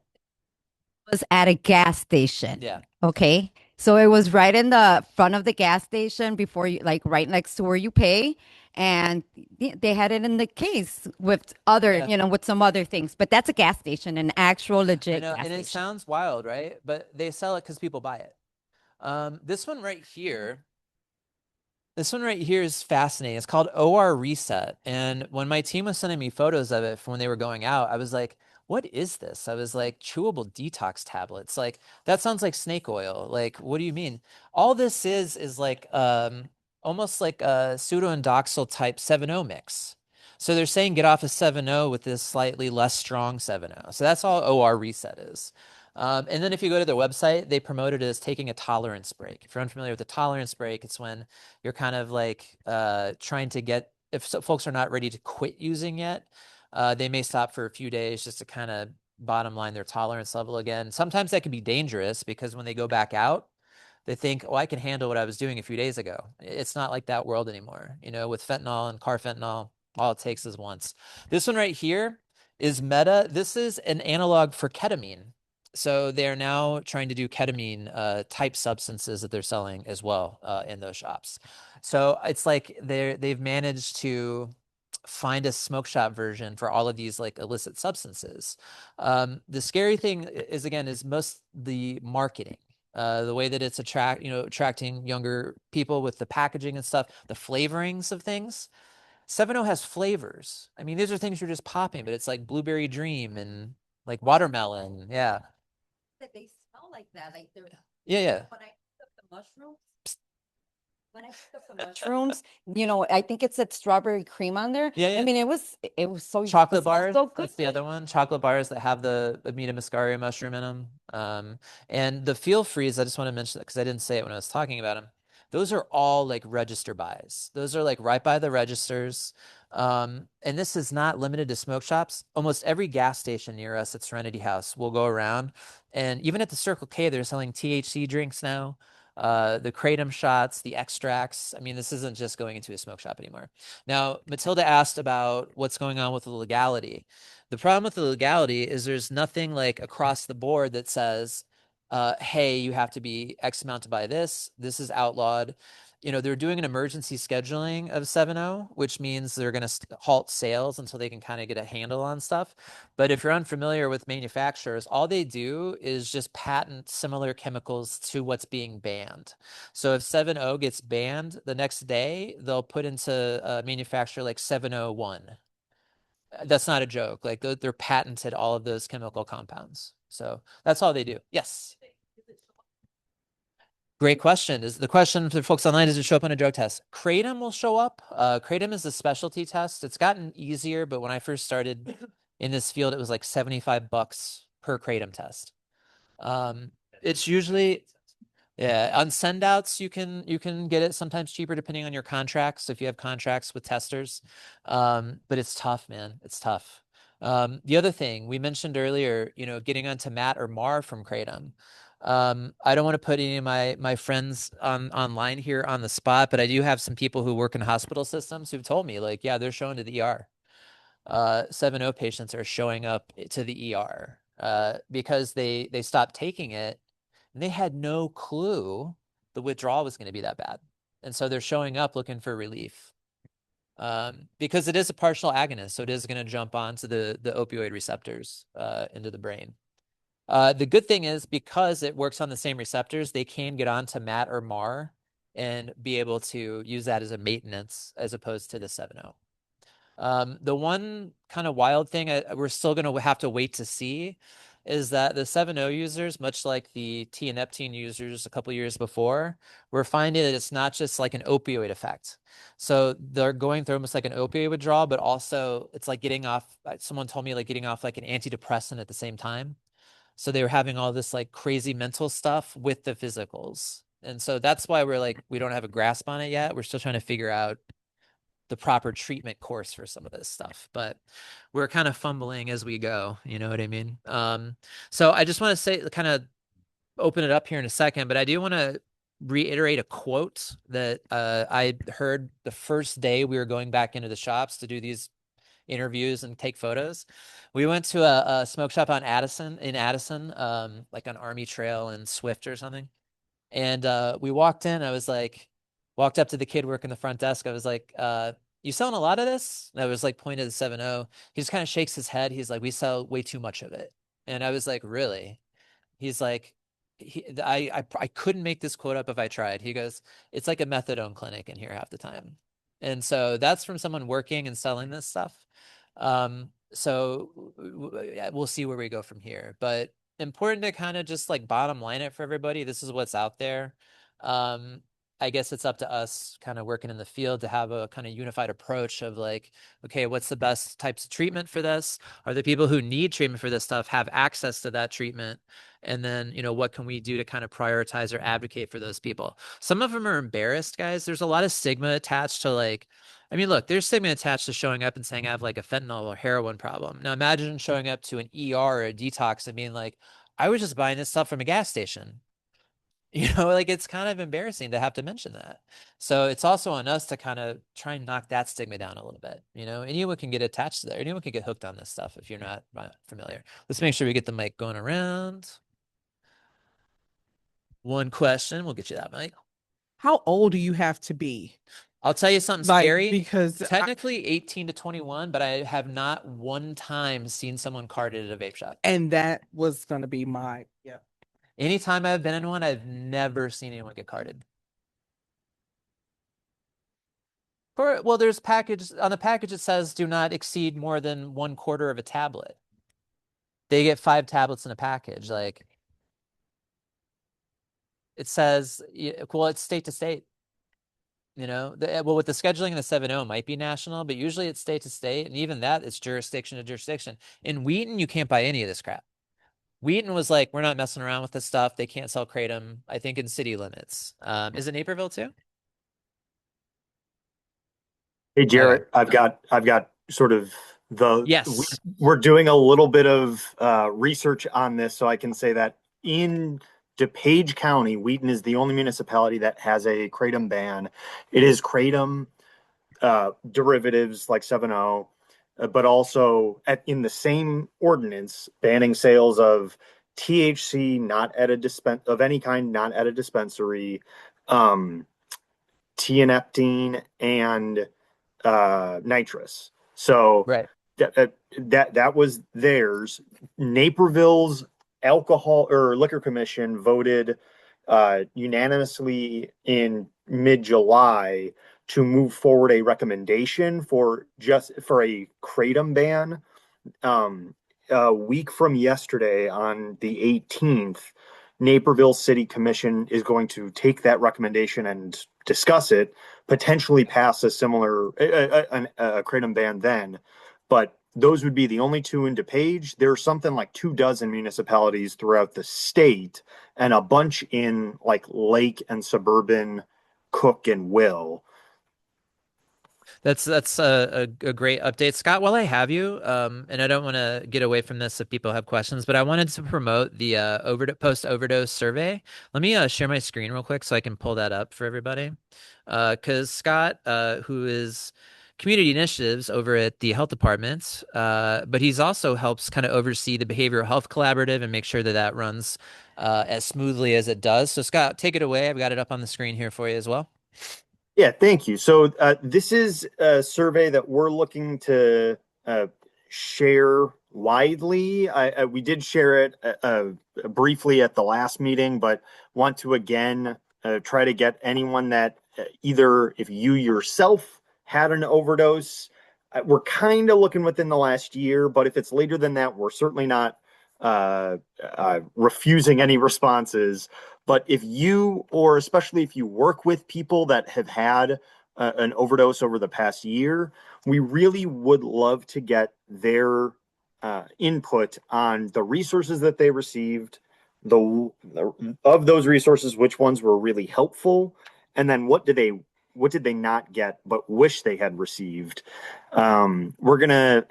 Was at a gas station. Yeah. Okay. So it was right in the front of the gas station before you, like right next to where you pay. And they had it in the case with other, Yeah. you know, with some other things. But that's a gas station, an actual I legit know, gas and it station. sounds wild, right? But they sell it because people buy it. This one right here. This one right here is fascinating. It's called OR Reset. And when my team was sending me photos of it from when they were going out, I was like, what is this? I was like, chewable detox tablets. Like, that sounds like snake oil. Like, what do you mean? All this is like almost like a pseudoindoxyl type 7.0 mix. So they're saying get off of 7.0 with this slightly less strong 7.0. So that's all OR Reset is. And then if you go to their website, they promote it as taking a tolerance break. If you're unfamiliar with a tolerance break, it's when you're kind of like trying to get, if folks are not ready to quit using yet, they may stop for a few days just to kind of bottom line their tolerance level again. Sometimes that can be dangerous because when they go back out, They think, oh, I can handle what I was doing a few days ago. It's not like that world anymore. With fentanyl and carfentanil, all it takes is once. This one right here is Meta. This is an analog for ketamine. So they're now trying to do ketamine type substances that they're selling as well in those shops. So it's like they've managed to find a smoke shop version for all of these like illicit substances. The scary thing is most the marketing. The way that it's attracting younger people with the packaging and stuff, the flavorings of things. 7-0 has flavors. I mean, these are things you're just popping, but it's like blueberry dream and like watermelon. Yeah. That they smell like that, like they're. Yeah. When I took the mushrooms, I think it said strawberry cream on there. Yeah. I mean, it was so Chocolate it smelled bars. so good. That's the other one. Chocolate bars that have the Amina muscaria mushroom in them. And the feel freeze, I just want to mention that because I didn't say it when I was talking about them. Those are all like register buys. Those are like right by the registers. And this is not limited to smoke shops. Almost every gas station near us at Serenity House will go around. And even at the Circle K, they're selling THC drinks now. The kratom shots, the extracts. I mean, this isn't just going into a smoke shop anymore. Now, Matilda asked about what's going on with the legality. The problem with the legality is there's nothing like across the board that says, hey, you have to be X amount to buy this. This is outlawed. They're doing an emergency scheduling of 7-0, which means they're going to halt sales until they can kind of get a handle on stuff. But if you're unfamiliar with manufacturers, all they do is just patent similar chemicals to what's being banned. So if 7-0 gets banned, the next day they'll put into a manufacturer like 701. That's not a joke. Like they're patented all of those chemical compounds. So that's all they do. Yes. Great question. Is the question for folks online, does it show up on a drug test? Kratom will show up. Kratom is a specialty test. It's gotten easier, but when I first started in this field, it was like $75 per kratom test. It's usually, yeah, on send outs, you can get it sometimes cheaper depending on your contracts, if you have contracts with testers. But it's tough, man. It's tough. The other thing we mentioned earlier, getting onto MAT or MAR from kratom. I don't want to put any of my friends online here on the spot, but I do have some people who work in hospital systems who've told me like, yeah, they're showing to the ER. 7-0 patients are showing up to the ER because they stopped taking it and they had no clue the withdrawal was going to be that bad. And so they're showing up looking for relief. Because it is a partial agonist, so it is going to jump onto the opioid receptors into the brain. The good thing is because it works on the same receptors, they can get onto MAT or MAR and be able to use that as a maintenance as opposed to the 7-0. The one kind of wild thing we're still going to have to wait to see is that the 7-0 users, much like the tianeptine users a couple years before, we're finding that it's not just like an opioid effect. So they're going through almost like an opioid withdrawal, but also it's like getting off, someone told me like getting off like an antidepressant at the same time. So they were having all this like crazy mental stuff with the physicals. And so that's why we don't have a grasp on it yet. We're still trying to figure out the proper treatment course for some of this stuff, but we're kind of fumbling as we go. You know what I mean? So I just want to say, kind of open it up here in a second, but I do want to reiterate a quote that I heard the first day we were going back into the shops to do these interviews and take photos. We went to a smoke shop in Addison, like on Army Trail and Swift or something. And we walked in, walked up to the kid working the front desk. I was like, you selling a lot of this? And I was like pointing to the 7-0. He just kind of shakes his head. He's like, we sell way too much of it. And I was like, really? He's like, I couldn't make this quote up if I tried. He goes, it's like a methadone clinic in here half the time. And so that's from someone working and selling this stuff. So we'll see where we go from here, but important to kind of just like bottom line it for everybody. This is what's out there. I guess it's up to us kind of working in the field to have a kind of unified approach of like, okay, what's the best types of treatment for this? Are the people who need treatment for this stuff have access to that treatment? And then, what can we do to kind of prioritize or advocate for those people? Some of them are embarrassed, guys. There's a lot of stigma attached to like, I mean, look, there's stigma attached to showing up and saying I have like a fentanyl or heroin problem. Now imagine showing up to an ER or a detox and being like, I was just buying this stuff from a gas station. You know, like it's kind of embarrassing to have to mention that. So it's also on us to kind of try and knock that stigma down a little bit. You know, anyone can get attached to that. Anyone can get hooked on this stuff if you're not familiar. Let's make sure we get the mic going around. One question, we'll get you that mic. How old do you have to be? I'll tell you something Like, scary. because Technically 18 to 21, but I have not one time seen someone carded at a vape shop. and that was going to be yeah. Anytime I've been in one, I've never seen anyone get carded. Well, there's on the package it says do not exceed more than 1/4 of a tablet. They get 5 tablets in a package. Like it says, well, it's state to state. You know, well, with the scheduling in the 7.0, it might be national, but usually it's state to state, and even that, it's jurisdiction to jurisdiction. In Wheaton, you can't buy any of this crap. Wheaton was like, we're not messing around with this stuff. They can't sell kratom, I think, in city limits. Is it Naperville too? Hey Jarrett, I've got sort of Yes. we're doing a little bit of research on this, so I can say that in DuPage County, Wheaton is the only municipality that has a kratom ban. It is kratom derivatives like 7.0, but also in the same ordinance banning sales of THC not at a of any kind, not at a dispensary, tianeptine and nitrous. So right. That was theirs. Naperville's alcohol or liquor commission voted unanimously in mid-July to move forward a recommendation for a kratom ban. A week from yesterday, on the 18th, Naperville City Commission is going to take that recommendation and discuss it, potentially pass a similar kratom ban then. But those would be the only two in DuPage. There's something like 24 municipalities throughout the state and a bunch in like Lake and suburban Cook and Will. That's a great update, Scott. While I have you, and I don't want to get away from this if people have questions, but I wanted to promote the post overdose survey. Let me share my screen real quick so I can pull that up for everybody. Because Scott, who is community initiatives over at the health department, but he's also helps kind of oversee the behavioral health collaborative and make sure that that runs as smoothly as it does. So Scott, take it away. I've got it up on the screen here for you as well. Yeah, thank you. So this is a survey that we're looking to share widely. We did share it briefly at the last meeting, but want to again try to get anyone that either if you yourself had an overdose, we're kind of looking within the last year, but if it's later than that, we're certainly not refusing any responses. But if you, or especially if you work with people that have had an overdose over the past year, we really would love to get their input on the resources that they received, of those resources, which ones were really helpful, and then what did they not get but wish they had received. We're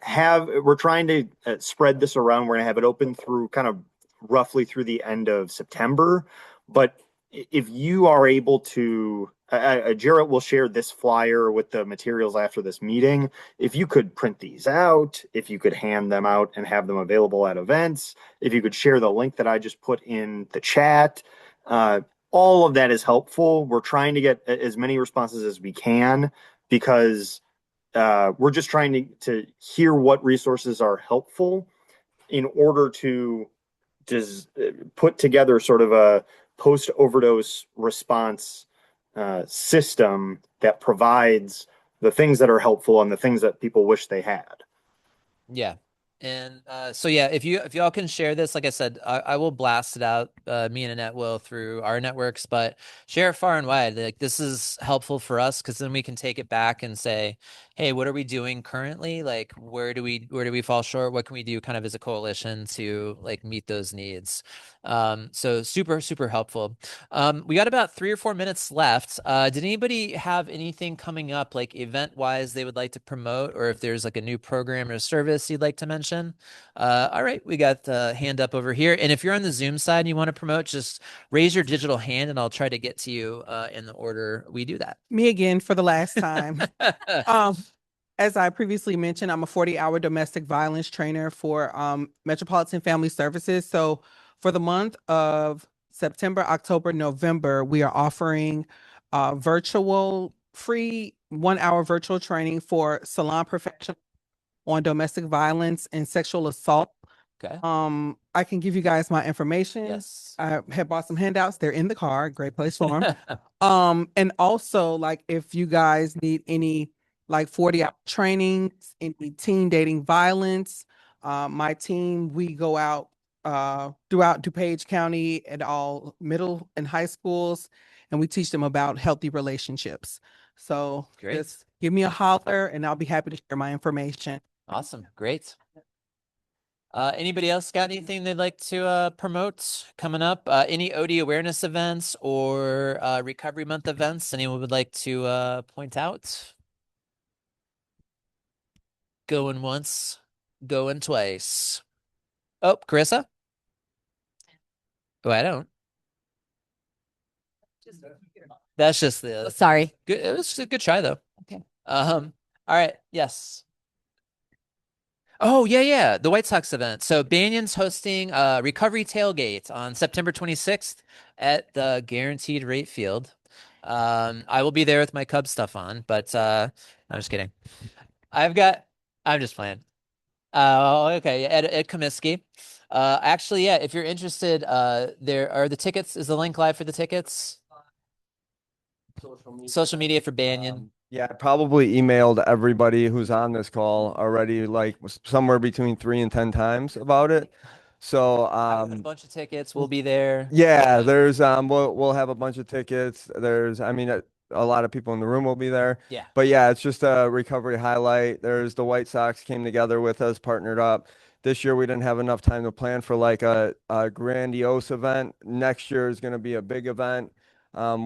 trying to spread this around. We're gonna have it open through kind of roughly through the end of September. But if you are able to, Jarrett will share this flyer with the materials after this meeting. If you could print these out, if you could hand them out and have them available at events, if you could share the link that I just put in the chat, all of that is helpful. We're trying to get as many responses as we can because we're just trying to hear what resources are helpful in order to just put together sort of a post-overdose response system that provides the things that are helpful and the things that people wish they had. Yeah. And so yeah, if y'all can share this, like I said, I will blast it out. Me and Annette will through our networks, but share it far and wide. Like this is helpful for us because then we can take it back and say, hey, what are we doing currently? Like, where do we fall short? What can we do kind of as a coalition to like meet those needs? So super, super helpful. We got about 3 or 4 minutes left. Did anybody have anything coming up, like event wise, they would like to promote, or if there's like a new program or service you'd like to mention? All right, we got the hand up over here. And if you're on the Zoom side and you want to promote, just raise your digital hand and I'll try to get to you in the order we do that. Me again for the last time. As I previously mentioned, I'm a 40-hour domestic violence trainer for Metropolitan Family Services. So for the month of September, October, November, we are offering virtual free 1-hour virtual training for salon professionals on domestic violence and sexual assault. Okay. I can give you guys my information. Yes. I have bought some handouts. They're in the car. Great place for them. And also, like, if you guys need any like 40-hour trainings, any teen dating violence, my team, we go out throughout DuPage County at all middle and high schools, and we teach them about healthy relationships. So Great. just give me a holler and I'll be happy to share my information. Awesome. Great. Anybody else got anything they'd like to promote coming up? Any OD awareness events or Recovery Month events anyone would like to point out? Going once, going twice. Oh, Carissa? Oh, I don't. That's just the Sorry. good. It was a good try though. Okay. All right. Yes. Oh, yeah. The White Sox event. So Banyan's hosting a recovery tailgate on September 26th at the Guaranteed Rate Field. I will be there with my Cubs stuff on, but I'm just kidding. I'm just playing. Okay. Ed Comiskey. Actually, yeah, if you're interested, there are the tickets. Is the link live for the tickets? Social media for Banyan. Yeah, I probably emailed everybody who's on this call already, like somewhere between 3 and 10 times about it. So I have a bunch of tickets. We'll be there. yeah, there's we'll have a bunch of tickets. There's I mean a lot of people in the room will be there. Yeah. But yeah, it's just a recovery highlight. There's the White Sox came together with us, partnered up. This year we didn't have enough time to plan for like a grandiose event. Next year is going to be a big event.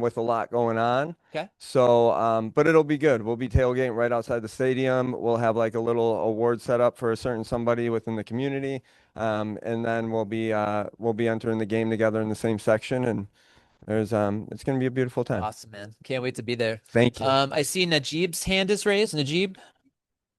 With a lot going on. Okay. So, but it'll be good. We'll be tailgating right outside the stadium. We'll have like a little award set up for a certain somebody within the community. And then we'll be entering the game together in the same section. And there's it's gonna be a beautiful time. Awesome, man. Can't wait to be there. Thank you. I see Najib's hand is raised. Najib?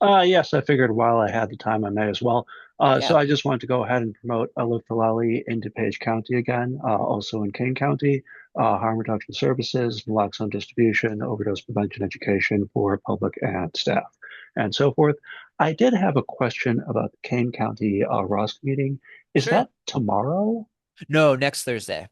Yes, I figured while I had the time, I may as well. So I just wanted to go ahead and promote Live for Lolly in DuPage County again, also in Kane County, harm reduction services, naloxone distribution, overdose prevention education for public and staff, and so forth. I did have a question about the Kane County ROSC meeting. Is Sure. that tomorrow? No, next Thursday.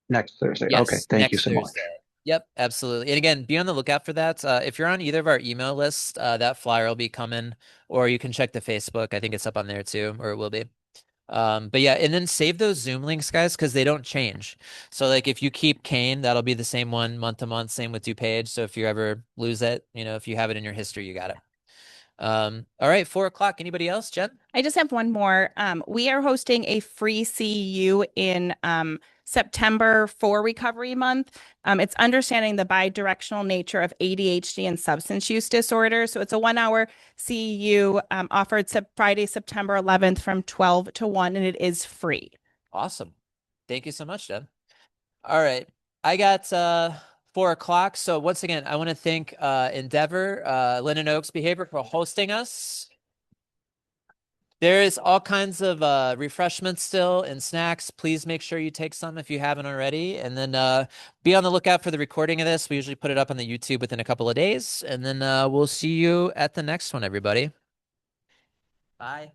Next Thursday. Yes, Okay, thank you next so much. Thursday. Yep, absolutely. And again, be on the lookout for that. If you're on either of our email lists, that flyer will be coming, or you can check the Facebook. I think it's up on there too, or it will be. But yeah, and then save those Zoom links, guys, because they don't change. So like if you keep Kane, that'll be the same one month to month, same with DuPage. So if you ever lose it, if you have it in your history, you got it. All right, 4 o'clock. Anybody else, Jen? I just have one more. We are hosting a free CEU in September for Recovery Month. It's understanding the bidirectional nature of ADHD and substance use disorder. So it's a 1-hour CEU offered Friday, September 11th from 12 to 1, and it is free. Awesome. Thank you so much, Jen. All right. I got 4 o'clock. So once again, I want to thank Endeavor, Linden Oaks Behavior for hosting us. There is all kinds of refreshments still and snacks. Please make sure you take some if you haven't already. And then be on the lookout for the recording of this. We usually put it up on the YouTube within a couple of days. And then we'll see you at the next one, everybody. Bye.